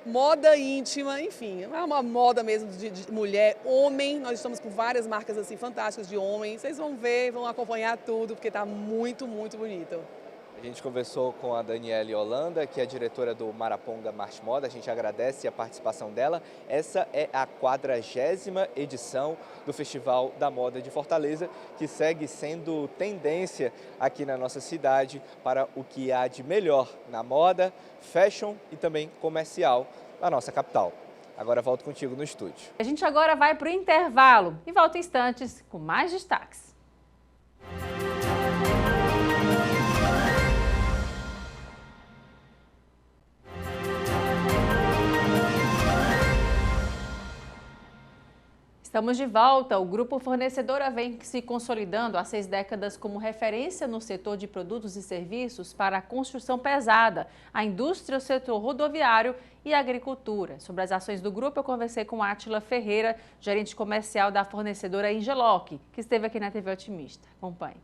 Speaker 4: Moda íntima, enfim, é uma moda mesmo de mulher, homem, nós estamos com várias marcas assim fantásticas de homem. Vocês vão ver, vão acompanhar tudo, porque está muito, muito bonito.
Speaker 3: A gente conversou com a Daniele Holanda, que é diretora do Maraponga Martimoda. A gente agradece a participação dela. Essa é a 40ª edição do Festival da Moda de Fortaleza, que segue sendo tendência aqui na nossa cidade para o que há de melhor na moda, fashion e também comercial na nossa capital. Agora volto contigo no estúdio.
Speaker 1: A gente agora vai para o intervalo e volta em instantes com mais destaques. Estamos de volta. O Grupo Fornecedora vem se consolidando há 6 décadas como referência no setor de produtos e serviços para a construção pesada, a indústria, o setor rodoviário e a agricultura. Sobre as ações do grupo, eu conversei com Átila Ferreira, gerente comercial da fornecedora Engeloc, que esteve aqui na TV Otimista. Acompanhe.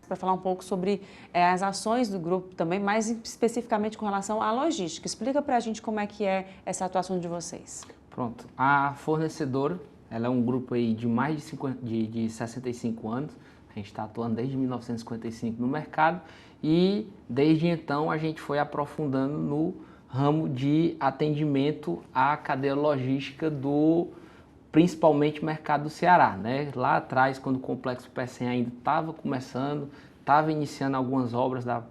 Speaker 1: Para falar um pouco sobre as ações do grupo também, mais especificamente com relação à logística. Explica para a gente como é que é essa atuação de vocês.
Speaker 5: Pronto. A fornecedora, ela é um grupo aí de mais de 65 anos. A gente está atuando desde 1955 no mercado e desde então a gente foi aprofundando no ramo de atendimento à cadeia logística do principalmente mercado do Ceará, né? Lá atrás, quando o Complexo Pecém ainda estava começando, estava iniciando algumas obras da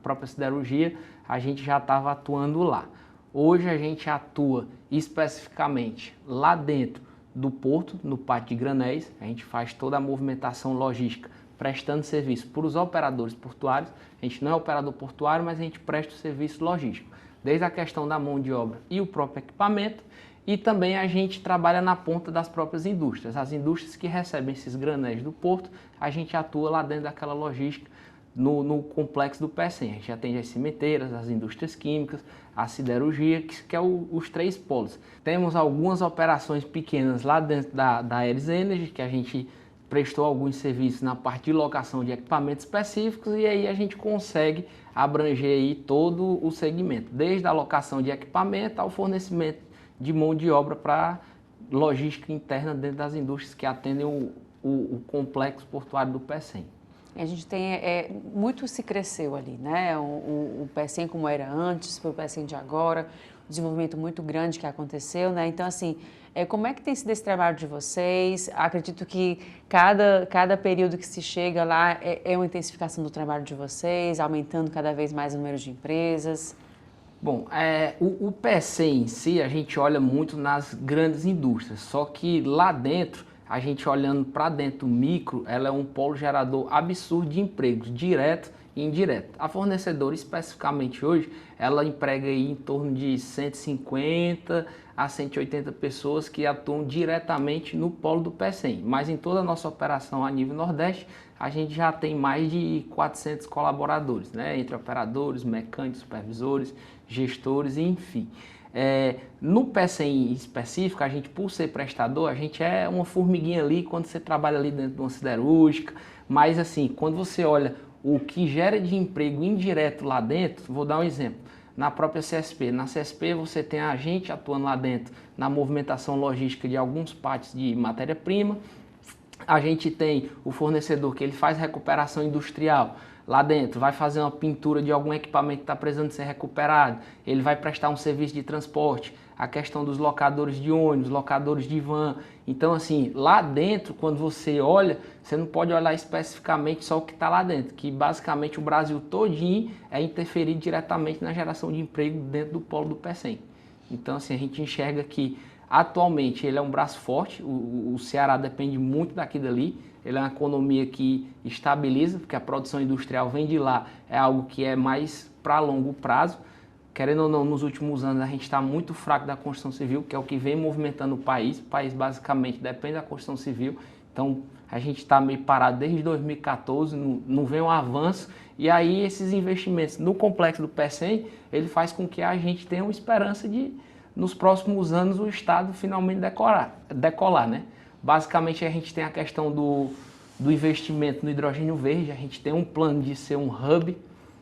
Speaker 5: própria siderurgia, a gente já estava atuando lá. Hoje a gente atua especificamente lá dentro do porto, no Pátio de Granéis. A gente faz toda a movimentação logística, prestando serviço para os operadores portuários. A gente não é operador portuário, mas a gente presta o serviço logístico, desde a questão da mão de obra e o próprio equipamento. E também a gente trabalha na ponta das próprias indústrias. As indústrias que recebem esses granéis do porto, a gente atua lá dentro daquela logística, no complexo do Pecém. A gente atende as cimenteiras, as indústrias químicas, a siderurgia, que é os 3 polos. Temos algumas operações pequenas lá dentro da Aeris Energy, que a gente prestou alguns serviços na parte de locação de equipamentos específicos e aí a gente consegue abranger aí todo o segmento, desde a locação de equipamento ao fornecimento de mão de obra para logística interna dentro das indústrias que atendem o complexo portuário do Pecém.
Speaker 1: A gente tem, muito se cresceu ali, né? O Pecém como era antes, para o Pecém de agora, um desenvolvimento muito grande que aconteceu, né? Então, assim, como é que tem sido esse trabalho de vocês? Acredito que cada período que se chega lá é uma intensificação do trabalho de vocês, aumentando cada vez mais o número de empresas.
Speaker 5: Bom, o Pecém em si, a gente olha muito nas grandes indústrias, só que lá dentro, a gente olhando para dentro do micro, ela é um polo gerador absurdo de empregos, direto e indireto. A fornecedora, especificamente hoje, ela emprega aí em torno de 150 a 180 pessoas que atuam diretamente no polo do Pecém. Mas em toda a nossa operação a nível Nordeste, a gente já tem mais de 400 colaboradores, né? Entre operadores, mecânicos, supervisores, gestores, enfim. No Pecém específico, a gente, por ser prestador, a gente é uma formiguinha ali quando você trabalha ali dentro de uma siderúrgica, mas assim, quando você olha o que gera de emprego indireto lá dentro, vou dar um exemplo, na própria CSP. Na CSP você tem a gente atuando lá dentro na movimentação logística de alguns pátios de matéria-prima, a gente tem o fornecedor que ele faz recuperação industrial, lá dentro, vai fazer uma pintura de algum equipamento que está precisando ser recuperado, ele vai prestar um serviço de transporte, a questão dos locadores de ônibus, locadores de van. Então, assim, lá dentro, quando você olha, você não pode olhar especificamente só o que está lá dentro, que basicamente o Brasil todinho é interferido diretamente na geração de emprego dentro do polo do Pecém. Então, assim, a gente enxerga que atualmente ele é um braço forte, o Ceará depende muito daqui dali, ele é uma economia que estabiliza, porque a produção industrial vem de lá, é algo que é mais para longo prazo. Querendo ou não, nos últimos anos a gente está muito fraco da construção civil, que é o que vem movimentando o país basicamente depende da construção civil, então a gente está meio parado desde 2014, não vem um avanço, e aí esses investimentos no complexo do Pecém, ele faz com que a gente tenha uma esperança de, nos próximos anos, o Estado finalmente decolar, né? Basicamente a gente tem a questão do investimento no hidrogênio verde, a gente tem um plano de ser um hub,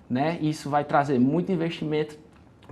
Speaker 5: né? Isso vai trazer muito investimento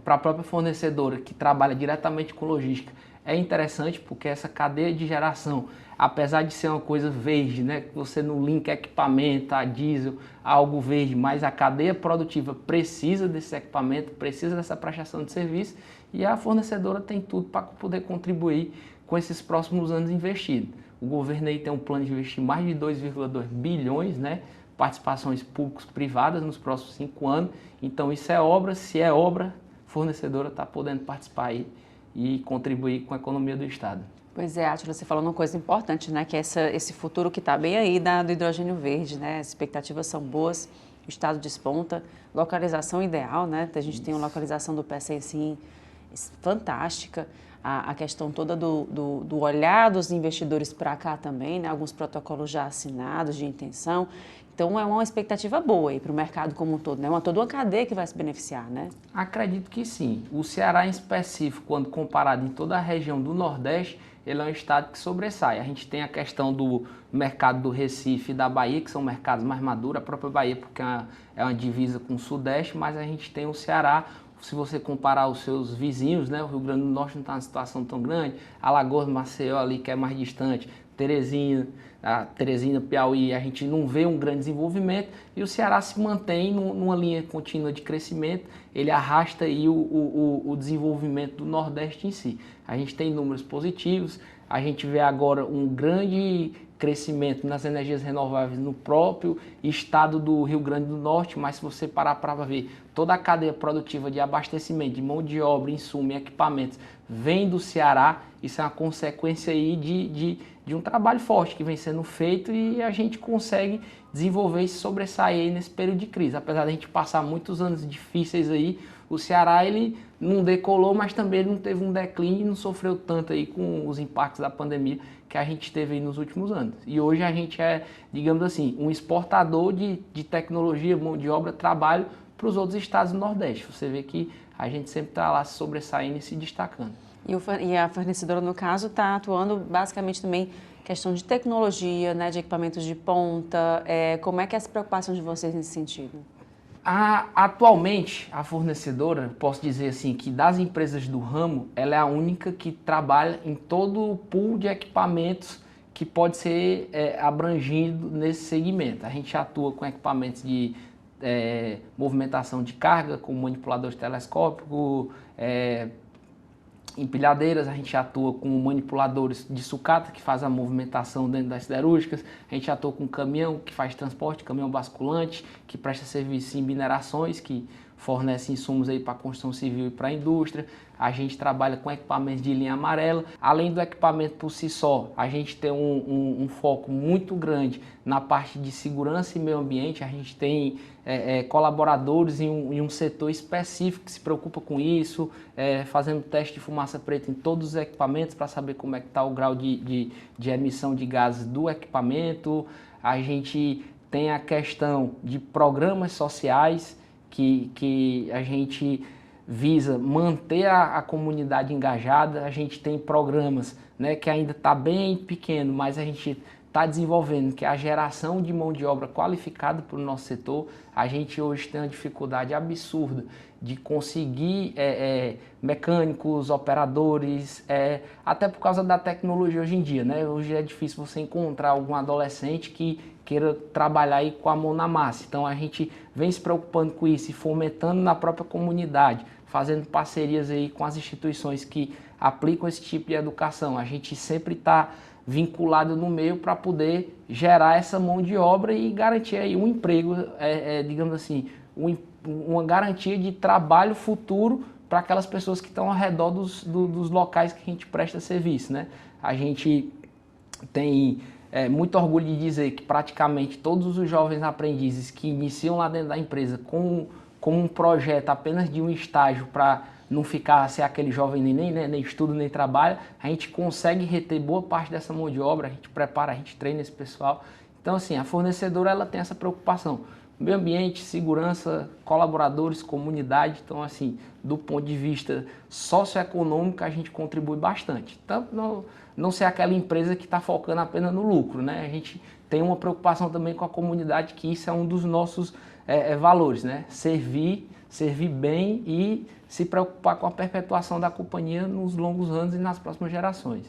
Speaker 5: para a própria fornecedora que trabalha diretamente com logística. É interessante porque essa cadeia de geração, apesar de ser uma coisa verde, né? Você não linka equipamento a diesel, a algo verde, mas a cadeia produtiva precisa desse equipamento, precisa dessa prestação de serviço e a fornecedora tem tudo para poder contribuir com esses próximos anos investidos. O governo aí tem um plano de investir mais de 2,2 bilhões, né? Participações públicas privadas nos próximos 5 anos. Então isso é obra, se é obra, a fornecedora está podendo participar aí e contribuir com a economia do Estado.
Speaker 1: Pois é, Átila, você falou uma coisa importante, né? Que é esse futuro que está bem aí do hidrogênio verde, né? As expectativas são boas, o Estado desponta, localização ideal, né? A gente tem uma localização do Pecém, assim, fantástica. A questão toda do olhar dos investidores para cá também, né? Alguns protocolos já assinados de intenção. Então, é uma expectativa boa para o mercado como um todo, né? Toda uma cadeia que vai se beneficiar, né?
Speaker 5: Acredito que sim. O Ceará, em específico, quando comparado em toda a região do Nordeste, ele é um estado que sobressai. A gente tem a questão do mercado do Recife e da Bahia, que são mercados mais maduros, a própria Bahia, porque é uma divisa com o Sudeste, mas a gente tem o Ceará. Se você comparar os seus vizinhos, né, o Rio Grande do Norte não está numa situação tão grande, Alagoas, Maceió ali que é mais distante, Teresina, Piauí, a gente não vê um grande desenvolvimento e o Ceará se mantém numa linha contínua de crescimento, ele arrasta aí o desenvolvimento do Nordeste em si. A gente tem números positivos, a gente vê agora um grande crescimento nas energias renováveis no próprio estado do Rio Grande do Norte, mas se você parar para ver, toda a cadeia produtiva de abastecimento, de mão de obra, insumo e equipamentos vem do Ceará, isso é uma consequência aí de um trabalho forte que vem sendo feito e a gente consegue desenvolver e sobressair nesse período de crise. Apesar de a gente passar muitos anos difíceis aí, o Ceará ele não decolou, mas também ele não teve um declínio e não sofreu tanto aí com os impactos da pandemia que a gente teve aí nos últimos anos. E hoje a gente é, digamos assim, um exportador de tecnologia, mão de obra, trabalho para os outros estados do Nordeste. Você vê que a gente sempre está lá se sobressaindo e se destacando.
Speaker 1: E a fornecedora, no caso, está atuando basicamente também questão de tecnologia, né, de equipamentos de ponta. Como é que é essa preocupação de vocês nesse sentido?
Speaker 5: Atualmente, a fornecedora, posso dizer assim, que das empresas do ramo, ela é a única que trabalha em todo o pool de equipamentos que pode ser abrangido nesse segmento. A gente atua com equipamentos de movimentação de carga, com manipuladores telescópicos, empilhadeiras, a gente atua com manipuladores de sucata, que faz a movimentação dentro das siderúrgicas, a gente atua com caminhão que faz transporte, caminhão basculante, que presta serviço em minerações, que fornece insumos aí para a construção civil e para a indústria. A gente trabalha com equipamentos de linha amarela. Além do equipamento por si só, a gente tem um foco muito grande na parte de segurança e meio ambiente. A gente tem colaboradores em um setor específico que se preocupa com isso, fazendo teste de fumaça preta em todos os equipamentos para saber como é que está o grau de emissão de gases do equipamento. A gente tem a questão de programas sociais, que a gente visa manter a comunidade engajada. A gente tem programas, né, que ainda está bem pequeno, mas a gente está desenvolvendo, que é a geração de mão de obra qualificada para o nosso setor. A gente hoje tem uma dificuldade absurda de conseguir mecânicos, operadores, até por causa da tecnologia hoje em dia, né? Hoje é difícil você encontrar algum adolescente que queira trabalhar aí com a mão na massa. Então a gente vem se preocupando com isso e fomentando na própria comunidade, fazendo parcerias aí com as instituições que aplicam esse tipo de educação. A gente sempre está vinculado no meio para poder gerar essa mão de obra e garantir aí um emprego, digamos assim, uma garantia de trabalho futuro para aquelas pessoas que estão ao redor dos locais que a gente presta serviço, né? A gente tem muito orgulho de dizer que praticamente todos os jovens aprendizes que iniciam lá dentro da empresa com um projeto apenas de um estágio para não ficar ser aquele jovem neném, né, nem estuda nem trabalha, a gente consegue reter boa parte dessa mão de obra, a gente prepara, a gente treina esse pessoal. Então assim, a fornecedora ela tem essa preocupação. Meio ambiente, segurança, colaboradores, comunidade. Então assim, do ponto de vista socioeconômico a gente contribui bastante. Tanto não ser aquela empresa que está focando apenas no lucro, né? A gente tem uma preocupação também com a comunidade, que isso é um dos nossos valores, né? Servir bem e se preocupar com a perpetuação da companhia nos longos anos e nas próximas gerações.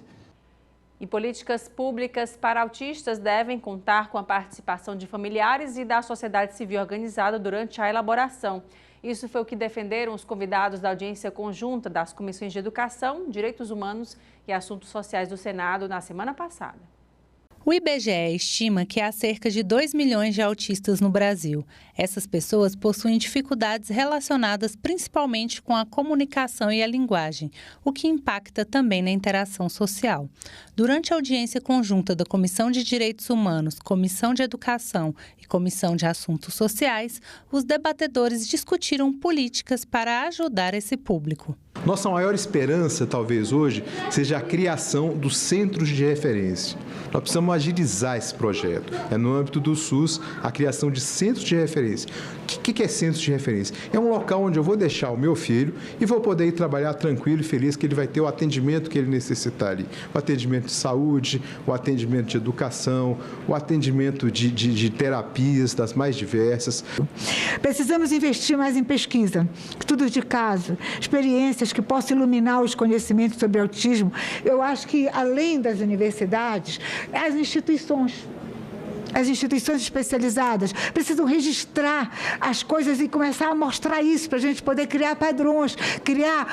Speaker 1: E políticas públicas para autistas devem contar com a participação de familiares e da sociedade civil organizada durante a elaboração. Isso foi o que defenderam os convidados da audiência conjunta das Comissões de Educação, Direitos Humanos e Assuntos Sociais do Senado na semana passada.
Speaker 6: O IBGE estima que há cerca de 2 milhões de autistas no Brasil. Essas pessoas possuem dificuldades relacionadas principalmente com a comunicação e a linguagem, o que impacta também na interação social. Durante a audiência conjunta da Comissão de Direitos Humanos, Comissão de Educação e Comissão de Assuntos Sociais, os debatedores discutiram políticas para ajudar esse público.
Speaker 7: Nossa maior esperança, talvez hoje, seja a criação dos centros de referência. Nós precisamos agilizar esse projeto. É no âmbito do SUS a criação de centros de referência. O que é centro de referência? É um local onde eu vou deixar o meu filho e vou poder ir trabalhar tranquilo e feliz, que ele vai ter o atendimento que ele necessitar ali. O atendimento de saúde, o atendimento de educação, o atendimento de terapias das mais diversas.
Speaker 8: Precisamos investir mais em pesquisa, estudos de caso, experiências que possam iluminar os conhecimentos sobre autismo. Eu acho que, além das universidades, as instituições especializadas precisam registrar as coisas e começar a mostrar isso para a gente poder criar padrões, criar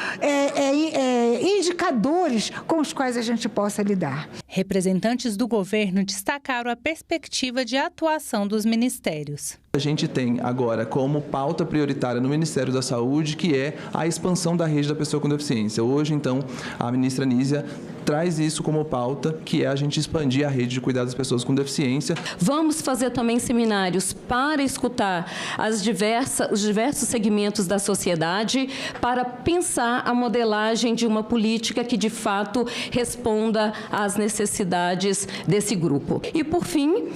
Speaker 8: indicadores com os quais a gente possa lidar.
Speaker 6: Representantes do governo destacaram a perspectiva de atuação dos ministérios.
Speaker 9: A gente tem agora como pauta prioritária no Ministério da Saúde, que é a expansão da rede da pessoa com deficiência. Hoje, então, a ministra Nízia traz isso como pauta, que é a gente expandir a rede de cuidados das pessoas com deficiência.
Speaker 10: Vamos fazer também seminários para escutar os diversos segmentos da sociedade, para pensar a modelagem de uma política que, de fato, responda às necessidades desse grupo. E, por fim,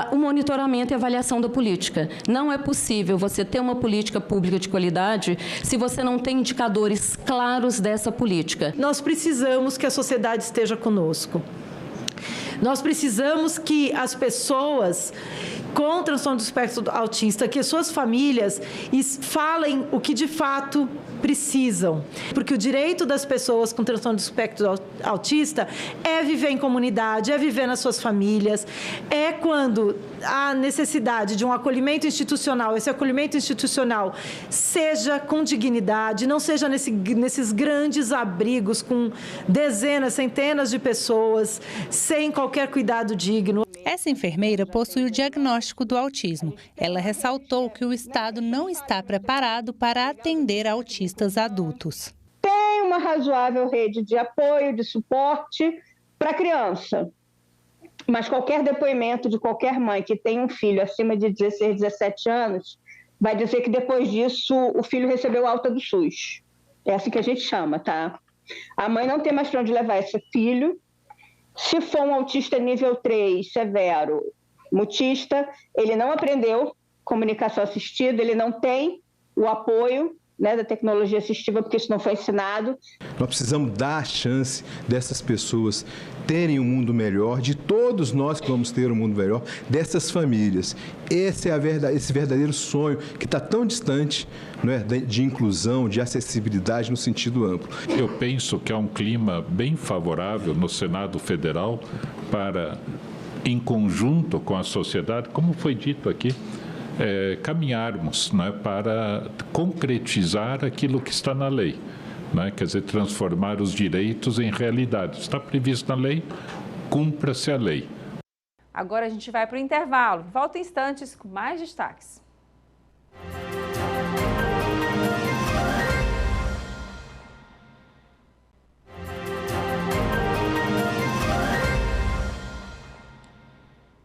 Speaker 10: o monitoramento e avaliação da política. Não é possível você ter uma política pública de qualidade se você não tem indicadores claros dessa política.
Speaker 11: Nós precisamos que a sociedade esteja conosco. Nós precisamos que as pessoas com transtorno do espectro autista, que as suas famílias falem o que de fato precisam. Porque o direito das pessoas com transtorno do espectro autista é viver em comunidade, é viver nas suas famílias, é quando há necessidade de um acolhimento institucional, esse acolhimento institucional seja com dignidade, não seja nesses grandes abrigos com dezenas, centenas de pessoas, sem qualquer cuidado digno.
Speaker 6: Essa enfermeira possui o diagnóstico do autismo. Ela ressaltou que o Estado não está preparado para atender autistas adultos.
Speaker 12: Tem uma razoável rede de apoio, de suporte para a criança, mas qualquer depoimento de qualquer mãe que tem um filho acima de 16, 17 anos vai dizer que depois disso o filho recebeu alta do SUS. É assim que a gente chama, tá? A mãe não tem mais para onde levar esse filho. Se for um autista nível 3, severo, mutista, ele não aprendeu comunicação assistida, ele não tem o apoio, né, da tecnologia assistiva, porque isso não foi ensinado.
Speaker 7: Nós precisamos dar a chance dessas pessoas terem um mundo melhor, de todos nós que vamos ter um mundo melhor, dessas famílias. Esse verdadeiro sonho que está tão distante, não é, de inclusão, de acessibilidade no sentido amplo.
Speaker 13: Eu penso que há um clima bem favorável no Senado Federal para, em conjunto com a sociedade, como foi dito aqui, caminharmos, né, para concretizar aquilo que está na lei, né, quer dizer, transformar os direitos em realidade. Está previsto na lei, cumpra-se a lei.
Speaker 1: Agora a gente vai para o intervalo. Volta em instantes com mais destaques.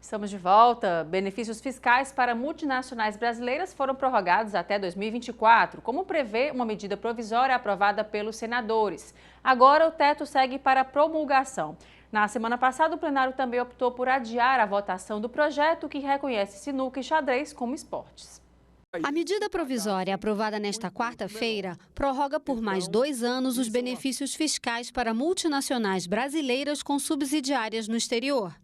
Speaker 1: Estamos de volta. Benefícios fiscais para multinacionais brasileiras foram prorrogados até 2024, como prevê uma medida provisória aprovada pelos senadores. Agora o teto segue para promulgação. Na semana passada, o plenário também optou por adiar a votação do projeto que reconhece sinuca e xadrez como esportes.
Speaker 14: A medida provisória aprovada nesta quarta-feira prorroga por mais 2 anos os benefícios fiscais para multinacionais brasileiras com subsidiárias no exterior.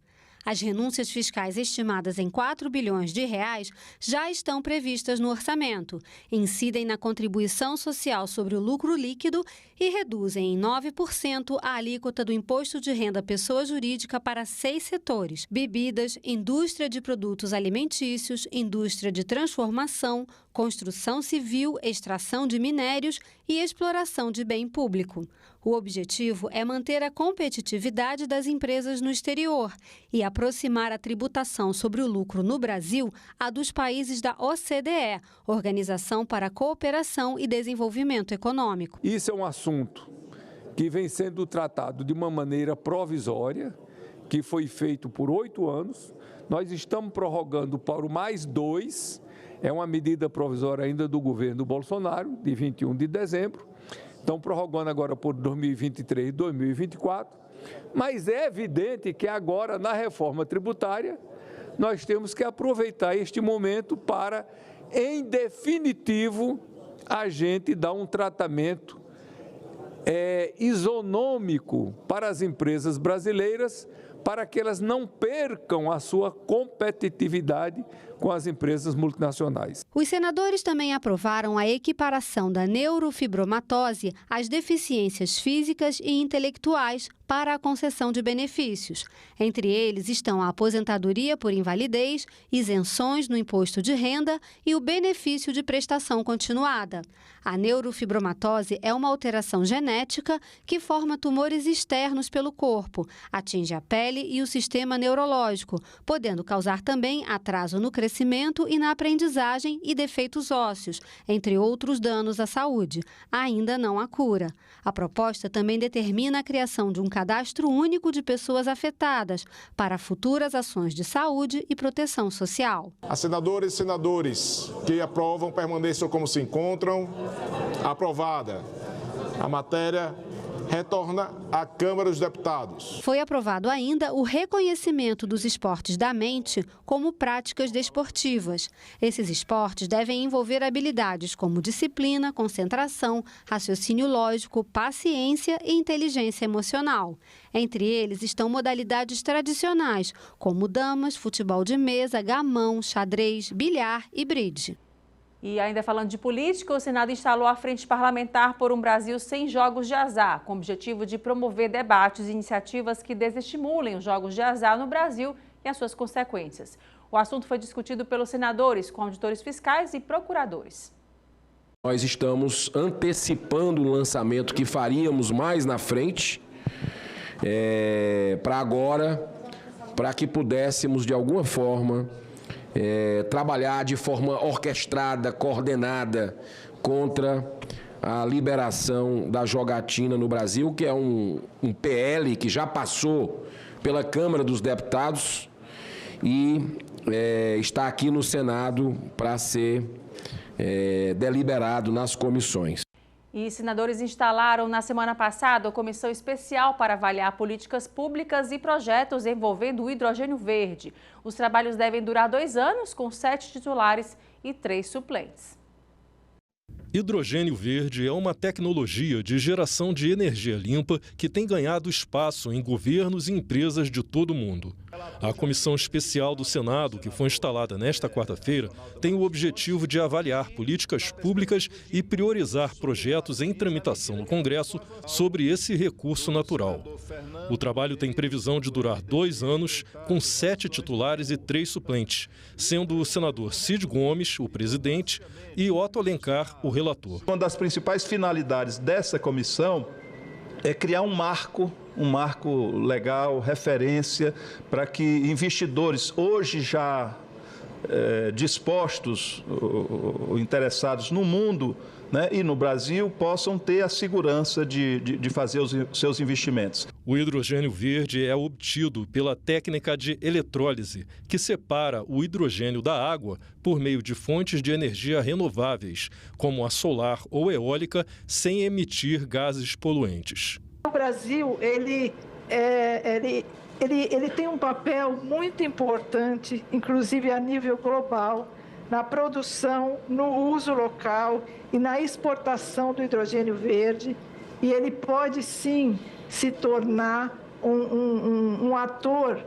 Speaker 14: As renúncias fiscais estimadas em 4 bilhões de reais já estão previstas no orçamento, incidem na contribuição social sobre o lucro líquido e reduzem em 9% a alíquota do imposto de renda pessoa jurídica para 6 setores: bebidas, indústria de produtos alimentícios, indústria de transformação, construção civil, extração de minérios e exploração de bem público. O objetivo é manter a competitividade das empresas no exterior e aproximar a tributação sobre o lucro no Brasil à dos países da OCDE, Organização para a Cooperação e Desenvolvimento Econômico.
Speaker 15: Isso é um assunto que vem sendo tratado de uma maneira provisória, que foi feito por 8 anos. Nós estamos prorrogando por mais 2. É uma medida provisória ainda do governo Bolsonaro, de 21 de dezembro. Estão prorrogando agora por 2023 e 2024, mas é evidente que agora, na reforma tributária, nós temos que aproveitar este momento para, em definitivo, a gente dar um tratamento isonômico para as empresas brasileiras, para que elas não percam a sua competitividade com as empresas multinacionais.
Speaker 14: Os senadores também aprovaram a equiparação da neurofibromatose às deficiências físicas e intelectuais para a concessão de benefícios. Entre eles estão a aposentadoria por invalidez, isenções no imposto de renda e o benefício de prestação continuada. A neurofibromatose é uma alteração genética que forma tumores externos pelo corpo, atinge a pele e o sistema neurológico, podendo causar também atraso no crescimento e na aprendizagem e defeitos ósseos, entre outros danos à saúde. Ainda não há cura. A proposta também determina a criação de um cadastro único de pessoas afetadas para futuras ações de saúde e proteção social.
Speaker 16: As senadoras e senadores que aprovam permaneçam como se encontram. Aprovada. A matéria retorna à Câmara dos Deputados.
Speaker 14: Foi aprovado ainda o reconhecimento dos esportes da mente como práticas desportivas. Esses esportes devem envolver habilidades como disciplina, concentração, raciocínio lógico, paciência e inteligência emocional. Entre eles estão modalidades tradicionais, como damas, futebol de mesa, gamão, xadrez, bilhar e bridge.
Speaker 1: E ainda falando de política, o Senado instalou a Frente Parlamentar por um Brasil sem jogos de azar, com o objetivo de promover debates e iniciativas que desestimulem os jogos de azar no Brasil e as suas consequências. O assunto foi discutido pelos senadores, com auditores fiscais e procuradores.
Speaker 17: Nós estamos antecipando o lançamento que faríamos mais na frente, para agora, para que pudéssemos, de alguma forma, trabalhar de forma orquestrada, coordenada contra a liberação da jogatina no Brasil, que é um PL que já passou pela Câmara dos Deputados e está aqui no Senado para ser deliberado nas comissões.
Speaker 1: E senadores instalaram na semana passada a comissão especial para avaliar políticas públicas e projetos envolvendo o hidrogênio verde. Os trabalhos devem durar 2 anos, com 7 titulares e 3 suplentes.
Speaker 18: Hidrogênio verde é uma tecnologia de geração de energia limpa que tem ganhado espaço em governos e empresas de todo o mundo. A comissão especial do Senado, que foi instalada nesta quarta-feira, tem o objetivo de avaliar políticas públicas e priorizar projetos em tramitação no Congresso sobre esse recurso natural. O trabalho tem previsão de durar 2 anos, com 7 titulares e 3 suplentes, sendo o senador Cid Gomes, o presidente, e Otto Alencar, o relator.
Speaker 19: Uma das principais finalidades dessa comissão é criar um marco legal, referência, para que investidores hoje já dispostos ou interessados no mundo, né, e no Brasil possam ter a segurança de fazer os seus investimentos.
Speaker 18: O hidrogênio verde é obtido pela técnica de eletrólise, que separa o hidrogênio da água por meio de fontes de energia renováveis, como a solar ou eólica, sem emitir gases poluentes.
Speaker 20: O Brasil ele tem um papel muito importante, inclusive a nível global, na produção, no uso local e na exportação do hidrogênio verde, e ele pode sim se tornar um ator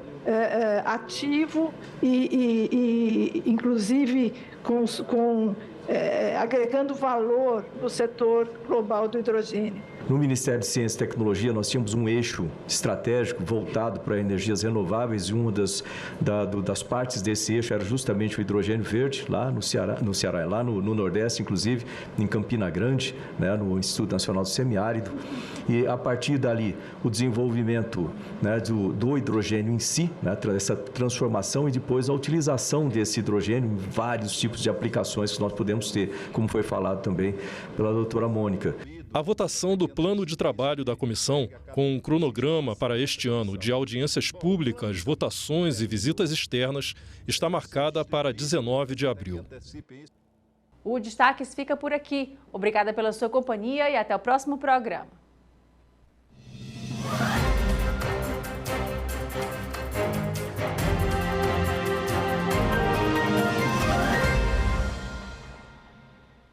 Speaker 20: ativo e inclusive agregando valor no setor global do hidrogênio.
Speaker 21: No Ministério de Ciência e Tecnologia, nós tínhamos um eixo estratégico voltado para energias renováveis, e uma das partes desse eixo era justamente o hidrogênio verde, lá no Ceará, lá no Nordeste, inclusive, em Campina Grande, né, no Instituto Nacional do Semiárido. E, a partir dali, o desenvolvimento, né, do hidrogênio em si, né, essa transformação e depois a utilização desse hidrogênio em vários tipos de aplicações que nós podemos ter, como foi falado também pela doutora Mônica.
Speaker 18: A votação do plano de trabalho da comissão, com um cronograma para este ano de audiências públicas, votações e visitas externas, está marcada para 19 de abril.
Speaker 1: O Destaques fica por aqui. Obrigada pela sua companhia e até o próximo programa.